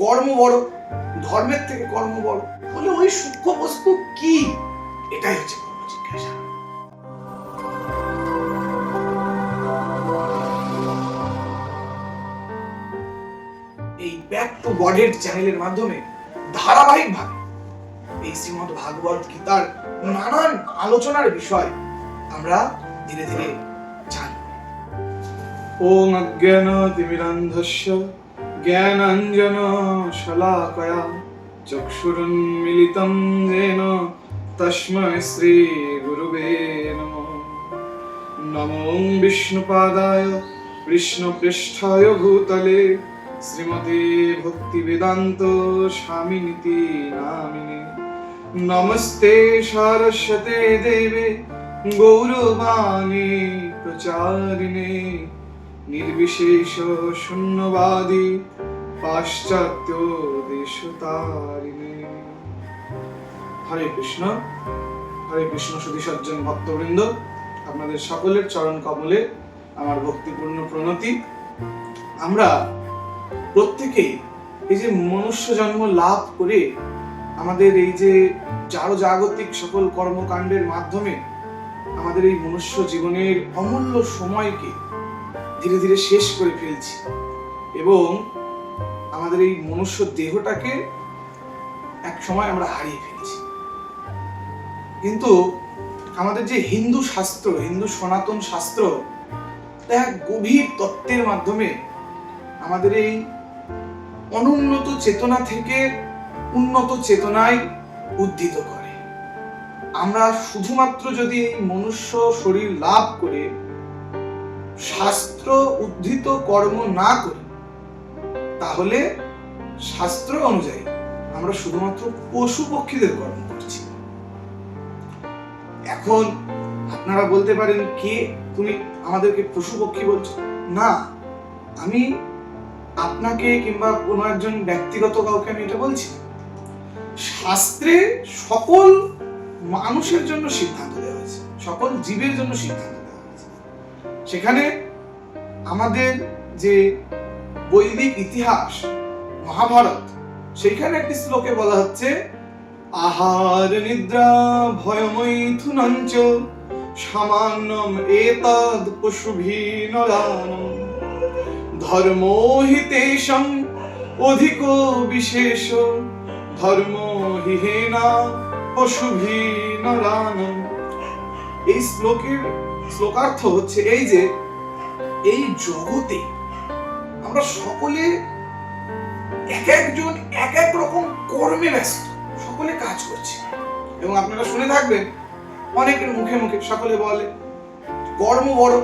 কর্ম বড়, ধর্মের থেকে কর্ম বড়, তাহলে ওই সূক্ষ্ম বস্তু কি? এটাই হচ্ছে কর্ম জিজ্ঞাসা। এই ব্যাক টু গডেড চ্যানেলের মাধ্যমে ধারাবাহিকভাবে এই শ্রীমদ্ ভাগবত গীতার নানান আলোচনার বিষয় আমরা ধীরে ধীরে জানি। ওম অজ্ঞানতিমিরান্ধস্য জ্ঞানাঞ্জন শলাকয়া চক্ষুরুন্মিলিতং येन তস্मै শ্রী গুরুবে নমঃ। নমো বিষ্ণুপাদায় কৃষ্ণপৃষ্ঠায় ভূতলে শ্রীমতে ভক্তিবেদান্ত স্বামিনিতি নামিনে। নমস্তে সরস্বতে দেবে গৌরবাণী প্রচারিণে নির্বিশেষ শূন্যবাদী পাশ্চাত্য দেশতারিণে। হরে কৃষ্ণ, হরে কৃষ্ণ। সুধী সজ্জন ভক্তবৃন্দ, আপনাদের সকলের চরণ কমলে আমার ভক্তিপূর্ণ প্রণতি। আমরা প্রত্যেকেই এই যে মনুষ্য জন্ম লাভ করে আমাদের এই যে জাগতিক সকল কর্মকাণ্ডের মাধ্যমে আমাদের এই মনুষ্য জীবনের অমূল্য সময়কে ধীরে ধীরে শেষ করে ফেলছি এবং আমাদের এই মনুষ্য দেহটাকে এক সময় আমরা হারিয়ে ফেলছি। কিন্তু আমাদের যে হিন্দু শাস্ত্র, হিন্দু সনাতন শাস্ত্র, এক গভীর তত্ত্বের মাধ্যমে আমাদের এই অনুন্নত চেতনা থেকে উন্নত চেতনায় উদ্ধিত করে। আমরা শুধুমাত্র যদি এই মনুষ্য শরীর লাভ করে শাস্ত্র উদ্ধৃত কর্ম না করি, তাহলে শাস্ত্র অনুযায়ী আমরা শুধুমাত্র পশু পক্ষীদের কর্ম করছি। এখন আপনারা বলতে পারেন, কে তুমি আমাদেরকে পশু পক্ষী বলছো? না, আমি আপনাকে কিংবা কোনো একজন ব্যক্তিগত কাউকে আমি এটা বলছি। শাস্ত্রে সকল মানুষের জন্য সিদ্ধান্ত দেওয়া হয়েছে, সকল জীবের জন্য সিদ্ধান্ত দেওয়া হয়েছে। সেখানে আমাদের যে বৈদিক ইতিহাস মহাভারত, সেখানে একটি শ্লোকে বলা হচ্ছে, আহার নিদ্রা ভয়মৈথুনঞ্চ সামান্যম এতদ পশুভিঃ নরানাম ধর্মো হি তেষাং অধিকো বিশেষ ধর্মো হি হেনা পশুভিঃ নরানাম। এই শ্লোকার্থ হচ্ছে এই যে এই জগতে আমরা সকলে এক একজন এক এক রকম কর্মে ব্যস্ত, সকলে কাজ করছে। এবং আপনারা শুনে থাকবেন অনেকের মুখে মুখে সকলে বলে কর্ম বড়,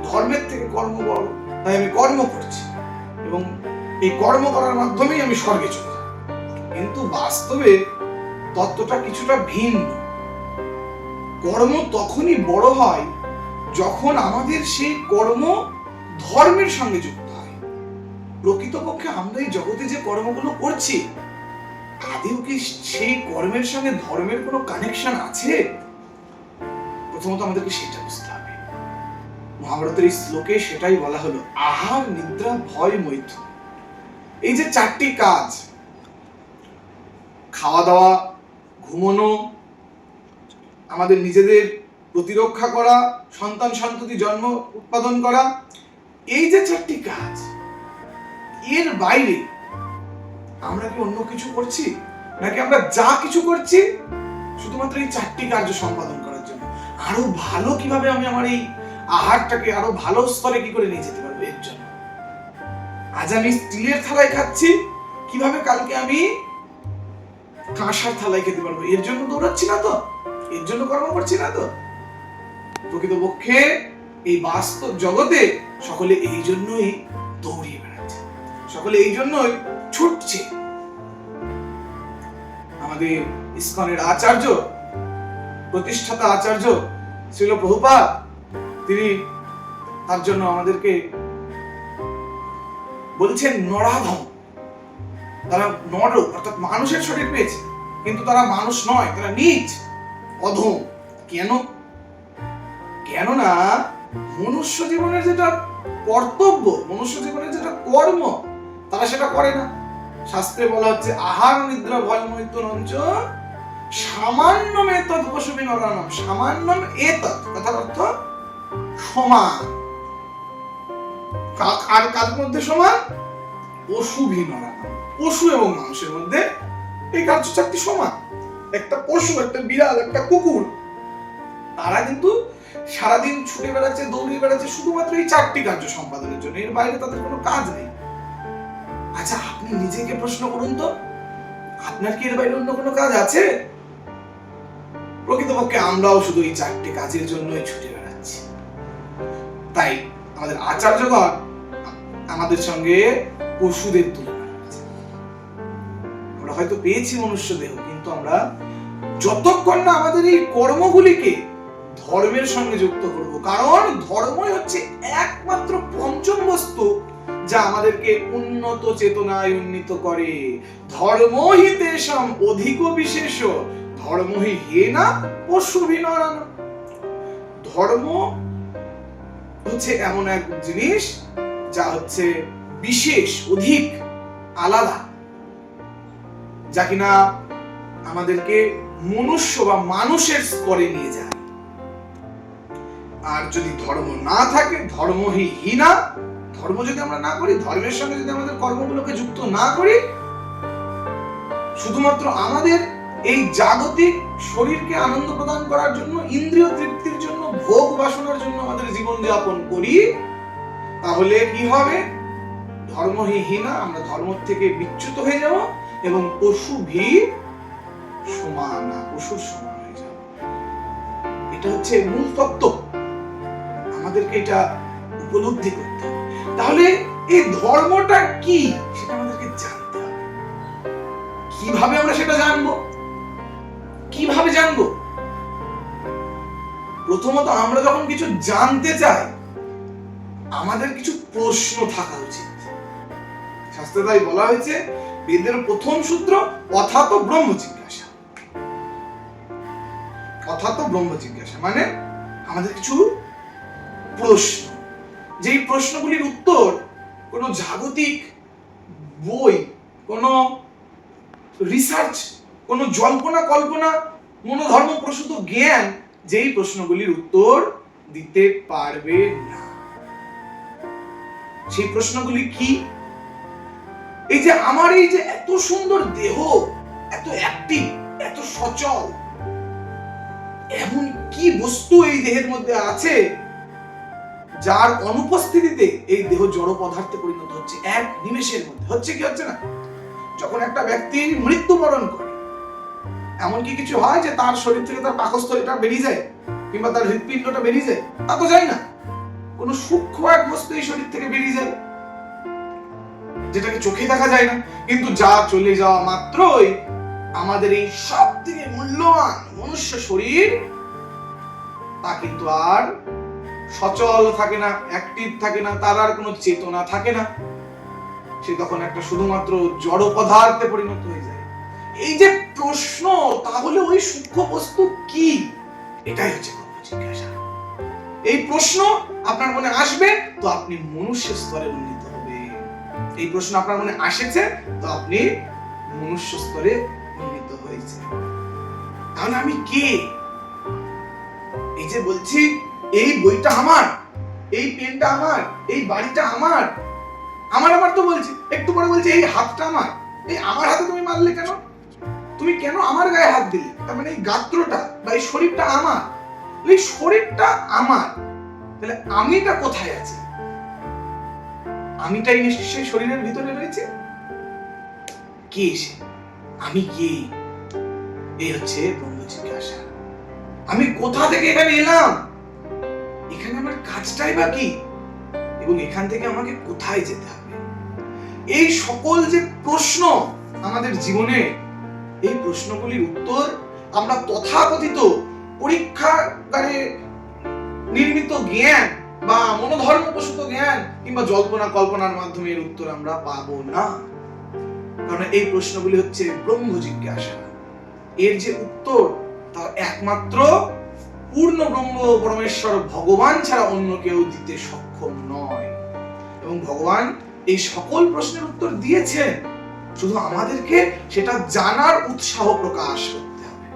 ধর্মের থেকে কর্ম বড়, তাই আমি কর্ম করছি এবং এই কর্ম করার মাধ্যমেই আমি স্বর্গে চলে যাব। কিন্তু বাস্তবে তত্ত্বটা কিছুটা ভিন্ন। কর্ম তখনই বড় হয় যখন আমাদের সেই কর্ম ধর্মের সঙ্গে যুক্ত হয়। প্রকৃতপক্ষে আমরা এই জগতে যে কর্মগুলো করছি, আদৌ কি সেই কর্মের সঙ্গে ধর্মের কোনো কানেকশন আছে? প্রথমত আমাদেরকে সেটা বুঝতে হবে। মহাভারতের এই শ্লোকে সেটাই বলা হলো, আহার নিদ্রা ভয় মৈথুন। এই যে চারটি কাজ, খাওয়া দাওয়া, ঘুমানো, আমাদের নিজেদের প্রতিরক্ষা করা, সন্তান সন্ততি জন্ম উৎপাদন করা, এই যে চারটি কাজ, এর বাইরে আমরা কি অন্য কিছু করছি? নাকি আমরা যা কিছু করছি শুধুমাত্র এই চারটি কার্য সম্পাদন করার জন্য? আরো ভালো কিভাবে আমি আমার এই আহারটাকে আরো ভালো স্তরে কি করে নিয়ে যেতে পারবো এর জন্য? আজ আমি স্টিলের থালায় খাচ্ছি, কিভাবে কালকে আমি কাঁসার থালায় খেতে পারবো? এর জন্য দৌড়াচ্ছি না তো, এর জন্য কর্ম করছি না তো। প্রকৃতপক্ষে এই বাস্তব জগতে সকলে এই জন্যই দৌড়িয়ে বেড়াচ্ছে, সকলে এই জন্যই ছুটছে। আমাদের ইসকনের আচার্য, প্রতিষ্ঠাতা আচার্য শ্রীল প্রভুপাদ, তিনি তার জন্য আমাদেরকে বলছেন নরাধম। তারা নর অর্থাৎ মানুষের শরীর পেয়েছে, কিন্তু তারা মানুষ নয়, তারা নীচ অধম। কেন? কেননা মনুষ্য জীবনের যেটা কর্তব্য, মনুষ্য জীবনের যেটা কর্ম, তারা সেটা করে না। শাস্ত্রে বলা হচ্ছে আহার নিদ্রা ভয়মৈত্য নঞ্চ সামান্য মেতদ পশুবি নরানাম। সামান্য এতৎ কথার অর্থ সমান। আর কার মধ্যে সমান? পশুবি নরানাম, পশু এবং মানুষের মধ্যে এই কার্যচারটি সমান। একটা পশু, একটা বিড়াল, একটা কুকুর, তারা কিন্তু সারাদিন ছুটে বেড়াচ্ছে, দৌড়ে বেড়াচ্ছে শুধুমাত্র এই 4টি কার্য সম্পাদনের জন্য। এর বাইরে তাদের কোনো কাজ নেই। আচ্ছা, আপনি নিজেকে প্রশ্ন করুন তো, আপনার কি এর বাইরে অন্য কোনো কাজ আছে? প্রকৃতপক্ষে আমরাও শুধু এই 4টি কাজের জন্যই ছুটে বেড়াচ্ছি। তাই আমাদের আচার্যগণ আমাদের সঙ্গে পশুদের তুলনা করেছে। আমরা হয়তো পেয়েছি মনুষ্য দেহ, কিন্তু আমরা যতক্ষণ না আমাদের এই কর্মগুলিকে ধর্মের সঙ্গে যুক্ত করব, কারণ ধর্মই হচ্ছে একমাত্র পঞ্চম বস্তু যা আমাদেরকে উন্নত চেতনায় উন্নীত করে। ধর্মহি তেষাম অধিক বিশেষ ধর্মহি হেনা পশুভি নরানাম। ধর্ম হচ্ছে এমন এক জিনিস যা হচ্ছে বিশেষ, অধিক, আলাদা, যা কিনা আমাদেরকে মনুষ্য বা মানুষের স্তরে নিয়ে যায়। আর যদি ধর্ম না থাকে, ধর্মহি হীনা, ধর্ম যদি আমরা না করি, ধর্মের সঙ্গে যদি আমাদের কর্মগুলোকে যুক্ত না করি, শুধুমাত্র আমাদের এই জাগতিক শরীরকে আনন্দ প্রদান করার জন্য, ইন্দ্রিয় তৃপ্তির জন্য, ভোগ বাসনার জন্য আমাদের জীবন যাপন করি, তাহলে কি হবে? ধর্মহীনা, আমরা ধর্ম থেকে বিচ্যুত হয়ে যাব এবং পশুভি সমান, পশুর সমান হয়ে যাব। এটা হচ্ছে মূল তত্ত্ব, আমাদেরকে এটা উপলব্ধি করতে হবে। তাহলে এই ধর্মটা কি সেটা আমাদেরকে জানতে হবে। কিভাবে আমরা সেটা জানবো? কিভাবে জানবো? প্রথমত, আমরা যখন কিছু জানতে চাই, আমাদের কিছু প্রশ্ন থাকা উচিত। শাস্ত্রে তাই বলা হয়েছে, বেদের প্রথম সূত্র অথাতো ব্রহ্ম জিজ্ঞাসা। অথাতো ব্রহ্ম জিজ্ঞাসা মানে আমাদের কিছু প্রশ্ন, যেই প্রশ্নগুলির উত্তর কোন জাগতিক বই, কোন রিসার্চ, কোন জল্পনা কল্পনা, মনোধর্ম প্রসূত জ্ঞান যেই প্রশ্নগুলির উত্তর দিতে পারবে না। সেই প্রশ্নগুলি কি? এই যে আমার এই যে এত সুন্দর দেহ, এত অ্যাক্টিভ, এত সচল, এমন কি বস্তু এই দেহের মধ্যে আছে যার অনুপস্থিতিতে এই দেহ জড় পদার্থে পরিণত হচ্ছে এক নিমেষের মধ্যে? হচ্ছে কি হচ্ছে না? যখন একটা ব্যক্তি মৃত্যুবরণ করে, এমন কি কিছু হয় যে তার শরীর থেকে তার পাকস্থলীটা বেরিয়ে যায় কিংবা তার হৃৎপিণ্ডটা বেরিয়ে যায়? তা তো যায় না। কোন সূক্ষ্ম এক বস্তু এই শরীর থেকে বেরিয়ে যায়, যেটাকে চোখে দেখা যায় না, কিন্তু যা চলে যাওয়া মাত্রই আমাদের এই সব থেকে মূল্যবান মনুষ্য শরীর তা কিন্তু আর সচল থাকে না, অ্যাক্টিভ থাকে না, তার আর কোনো চেতনা থাকে না। সে তখন একটা শুধুমাত্র জড় পদার্থে পরিণত হয়ে যায়। এই যে প্রশ্ন, তাহলে ওই সূক্ষ্ম বস্তু কি? এটাই হচ্ছে ব্রহ্ম জিজ্ঞাসা। এই প্রশ্ন আপনার মনে আসবে তো আপনি মনুষ্য স্তরে উন্নীত হবে। এই প্রশ্ন আপনার মনে আসেছে তো আপনি মনুষ্য স্তরে উন্নীত হয়েছে। তাহলে আমি কে? এই যে বলছি এই বইটা আমার, এই পেনটা আমার, এই বাড়িটা আমার, আমার আমার তো বলছি, একটু পরে বলছি এই হাতটা আমার। এই আমার হাতে তুমি মারলে কেন? তুমি কেন আমার গায়ে হাত দিলে? তার মানে এই গাত্রটা বা এই শরীরটা আমার। এই শরীরটা আমার, তাহলে আমিটা কোথায় আছে? আমিটাই নিশ্চয়ই শরীরের ভিতরে রয়েছে। কে সে? আমি কে? এই হচ্ছে ব্রহ্ম জিজ্ঞাসা। আমি কোথা থেকে এখানে এলাম? এখানে আমার কাজটাই বা কি? এবং এখান থেকে আমাকে কোথায় যেতে হবে? এই সকল যে প্রশ্ন আমাদের জীবনে, এই প্রশ্নগুলির উত্তর আমরা তথাকথিত পরীক্ষাগারে নির্মিত জ্ঞান বা মনোধর্ম প্রসূত জ্ঞান কিংবা জল্পনা কল্পনার মাধ্যমে এর উত্তর আমরা পাবো না। কারণ এই প্রশ্নগুলি হচ্ছে ব্রহ্ম জিজ্ঞাসা। এর যে উত্তর তা একমাত্র পূর্ণ ব্রহ্ম পরমেশ্বর ভগবান ছাড়া অন্য কেউ দিতে সক্ষম নয়। এবং ভগবান এই সকল প্রশ্নের উত্তর দিয়েছেন। শুধু আমাদেরকে সেটা জানার উৎসাহ প্রকাশ করতে হবে,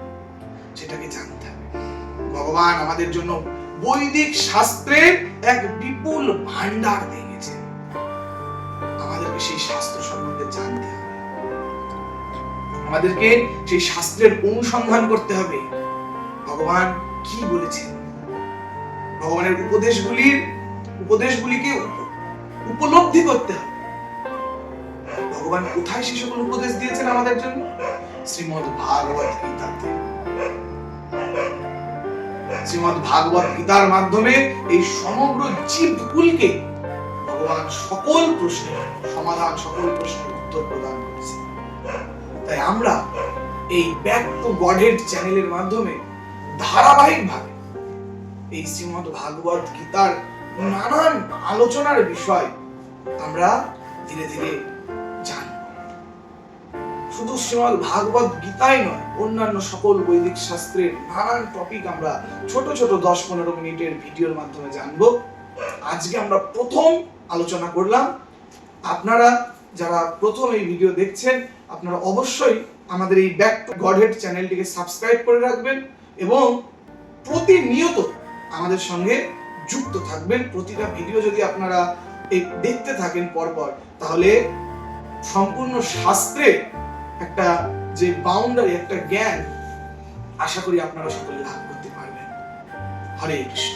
সেটাকে জানতে হবে। ভগবান আমাদের জন্য বৈদিক শাস্ত্রের এক বিপুল ভান্ডার দিয়ে গেছেন, আমাদেরকে সেই শাস্ত্র সম্বন্ধে জানতে হবে, আমাদেরকে সেই শাস্ত্রের অনুসন্ধান করতে হবে। ভগবান কি বলেছেন, ভগবানের উপদেশগুলিকে উপলব্ধি করতে হবে। ভগবান কোথায় সে সকল উপদেশ দিয়েছেন আমাদের জন্য? শ্রীমদ্ ভাগবত গীতাতে। শ্রীমদ্ ভাগবত গীতার মাধ্যমে এই সমগ্র জীবকুলকে ভগবান সকল প্রশ্নের সমাধান, সকল প্রশ্নের উত্তর প্রদান করেছেন। তাই আমরা এই ব্যাক টু গডহেড চ্যানেলের মাধ্যমে ধারাবাহিকভাবে এই শ্রীমদ্ ভাগবত গীতার নানান আলোচনার বিষয় আমরা ধীরে ধীরে জানব। শুধু শ্রীমদ্ ভাগবত গীতাই নয়, অন্যান্য সকল বৈদিক শাস্ত্রের নানান টপিক আমরা ছোট ছোট 10-15 মিনিটের ভিডিওর মাধ্যমে জানব। আজকে আমরা প্রথম আলোচনা করলাম। আপনারা যারা প্রথম এই ভিডিও দেখছেন, আপনারা অবশ্যই আমাদের এই ব্যাক টু গডহেড চ্যানেলটিকে সাবস্ক্রাইব করে রাখবেন এবং প্রতিনিয়ত আমাদের সঙ্গে যুক্ত থাকবেন। প্রতিটা ভিডিও যদি আপনারা দেখতে থাকেন পরপর, তাহলে সম্পূর্ণ শাস্ত্রের একটা যে বাউন্ডারি, একটা জ্ঞান আশা করি আপনারা সকলে লাভ করতে পারবেন। হরে কৃষ্ণ।